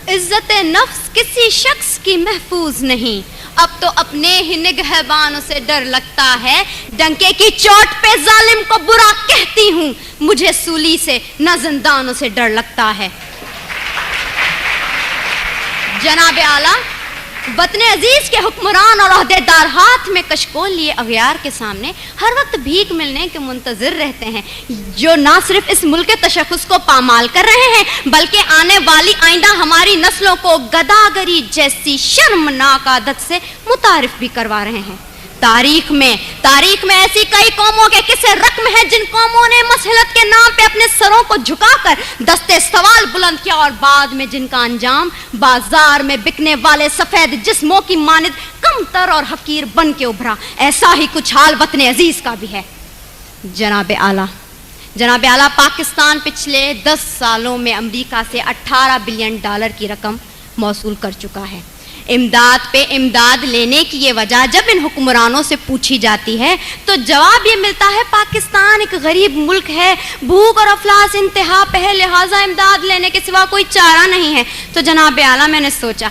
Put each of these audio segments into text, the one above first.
عزت نفس کسی شخص کی محفوظ نہیں، اب تو اپنے ہی نگہبانوں سے ڈر لگتا ہے، ڈنکے کی چوٹ پہ ظالم کو برا کہتی ہوں، مجھے سولی سے نہ زندانوں سے ڈر لگتا ہے۔ جناب اعلیٰ، وطن عزیز کے حکمران اور عہدیدار ہاتھ میں کشکول لیے اغیار کے سامنے ہر وقت بھیک ملنے کے منتظر رہتے ہیں، جو نہ صرف اس ملک کے تشخص کو پامال کر رہے ہیں بلکہ آنے والی آئندہ ہماری نسلوں کو گداگری جیسی شرمناک عادت سے متعارف بھی کروا رہے ہیں۔ تاریخ میں ایسی کئی قوموں کے قصے رقم ہیں جن قوموں نے مسلط کے نام پہ اپنے سروں کو جھکا کر دستے سوال بلند کیا، اور بعد میں جن کا انجام بازار میں بکنے والے سفید جسموں کی مانند کمتر اور حقیر بن کے ابھرا۔ ایسا ہی کچھ حال وطن عزیز کا بھی ہے۔ جناب اعلیٰ، پاکستان پچھلے 10 سالوں میں امریکہ سے $18 بلین کی رقم موصول کر چکا ہے۔ امداد پہ امداد لینے کی یہ وجہ جب ان حکمرانوں سے پوچھی جاتی ہے تو جواب یہ ملتا ہے پاکستان ایک غریب ملک ہے، بھوک اور افلاس انتہا پہ ہے، لہٰذا امداد لینے کے سوا کوئی چارہ نہیں ہے۔ تو جناب اعلیٰ، میں نے سوچا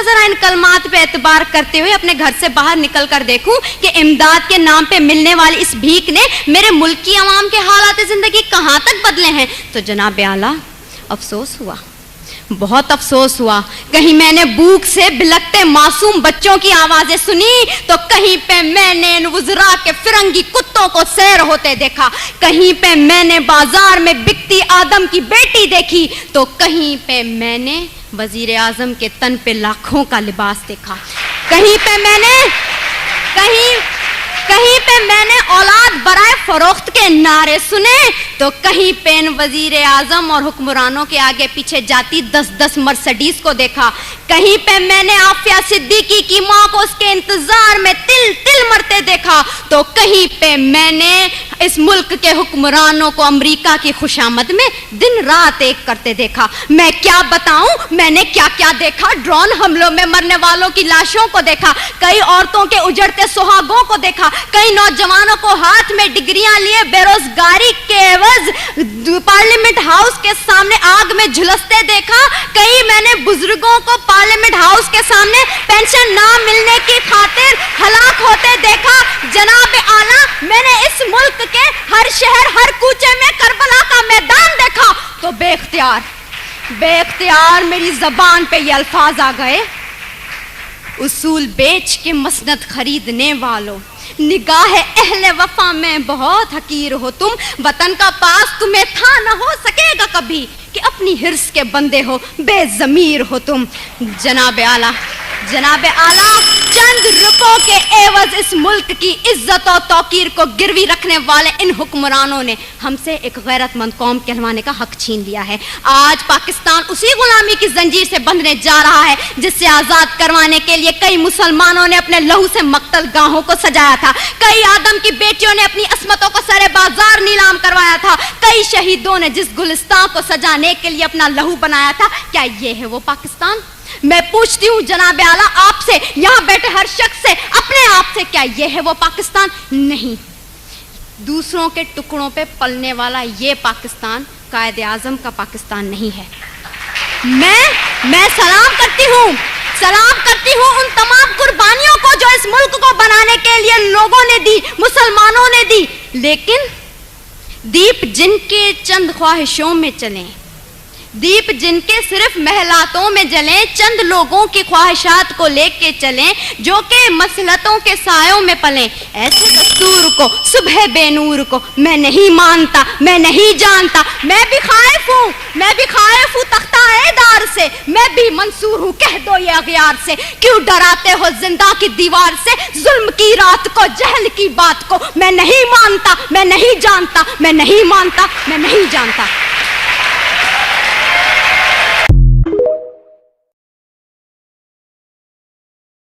ذرا ان کلمات پہ اعتبار کرتے ہوئے اپنے گھر سے باہر نکل کر دیکھوں کہ امداد کے نام پہ ملنے والی اس بھیک نے میرے ملک کی عوام کے حالات زندگی کہاں تک بدلے ہیں۔ تو جناب اعلیٰ، افسوس ہوا، بہت افسوس ہوا۔ کہیں میں نے بھوک سے بلکتے معصوم بچوں کی آوازیں سنی تو کہیں پہ میں نے ان وزراء کے فرنگی کتوں کو سیر ہوتے دیکھا، کہیں پہ میں نے بازار میں بکتی آدم کی بیٹی دیکھی تو کہیں پہ میں نے وزیر اعظم کے تن پہ لاکھوں کا لباس دیکھا، کہیں پہ میں نے اولاد برائے فروخت کے نعرے سنے تو کہیں پہ ان وزیر اعظم اور حکمرانوں کے آگے پیچھے جاتی 10 مرسڈیز کو دیکھا، کہیں پہ میں نے عافیہ صدیقی کی ماں کو اس کے انتظار میں تل مرتے دیکھا تو کہیں پہ میں نے اس ملک کے حکمرانوں کو امریکہ کی خوشامد میں دن رات ایک کرتے دیکھا۔ میں کیا بتاؤں میں نے کیا کیا دیکھا، ڈرون حملوں میں مرنے والوں کی لاشوں کو دیکھا، کئی عورتوں کے اجڑتے سہاگوں کو دیکھا، کئی نوجوانوں کو ہاتھ میں ڈگریاں لیے بے روزگاری کے عوض پارلیمنٹ ہاؤس کے سامنے آگ میں جھلستے دیکھا، کئی میں نے بزرگوں کو پارلیمنٹ ہاؤس کے سامنے پینشن نہ ملنے کی خاطر ہلاک ہوتے دیکھا۔ جناب اعلیٰ، میں نے اس ملک کے ہر شہر ہر کوچے میں کربلا کا میدان دیکھا تو بے اختیار میری زبان پہ یہ الفاظ آ گئے، اصول بیچ کے مسند خریدنے والوں، نگاہ اہل وفا میں بہت حقیر ہو تم، وطن کا پاس تمہیں تھا نہ ہو سکے گا کبھی کہ اپنی حرص کے بندے ہو، بے ضمیر ہو تم۔ جناب اعلیٰ، چند روپوں کے عوض اس ملک کی عزت و توقیر کو گروی رکھنے والے ان حکمرانوں نے ہم سے ایک غیرت مند قوم کہلوانے کا حق چھین لیا ہے۔ آج پاکستان اسی غلامی کی زنجیر سے بندھنے جا رہا ہے جس سے آزاد کروانے کے لیے کئی مسلمانوں نے اپنے لہو سے مقتل گاہوں کو سجایا تھا، کئی آدم کی بیٹیوں نے اپنی عصمتوں کو سرے بازار نیلام کروایا تھا، کئی شہیدوں نے جس گلستان کو سجانے کے لیے اپنا لہو بنایا تھا، کیا یہ ہے وہ پاکستان؟ میں پوچھتی ہوں جناب اعلیٰ آپ سے، یہاں بیٹھے ہر شخص سے، اپنے آپ سے، کیا یہ ہے وہ پاکستان؟ نہیں، دوسروں کے ٹکڑوں پہ پلنے والا یہ پاکستان قائد اعظم کا پاکستان نہیں ہے۔ میں سلام کرتی ہوں ان تمام قربانیوں کو جو اس ملک کو بنانے کے لیے لوگوں نے دی، مسلمانوں نے دی، لیکن دیپ جن کے چند خواہشوں میں چلیں، دیپ جن کے صرف محلاتوں میں جلیں، چند لوگوں کی خواہشات کو لے کے چلیں جو کہ مصلحتوں کے سایوں میں پلیں، ایسے دستور کو، صبح بے نور کو میں نہیں مانتا، میں نہیں جانتا، میں بھی خائف ہوں تختہ دار سے، میں بھی منصور ہوں، کہہ دو یہ اغیار سے، کیوں ڈراتے ہو زندہ کی دیوار سے، ظلم کی رات کو، جہل کی بات کو، میں نہیں مانتا، میں نہیں جانتا، میں نہیں مانتا، میں نہیں جانتا۔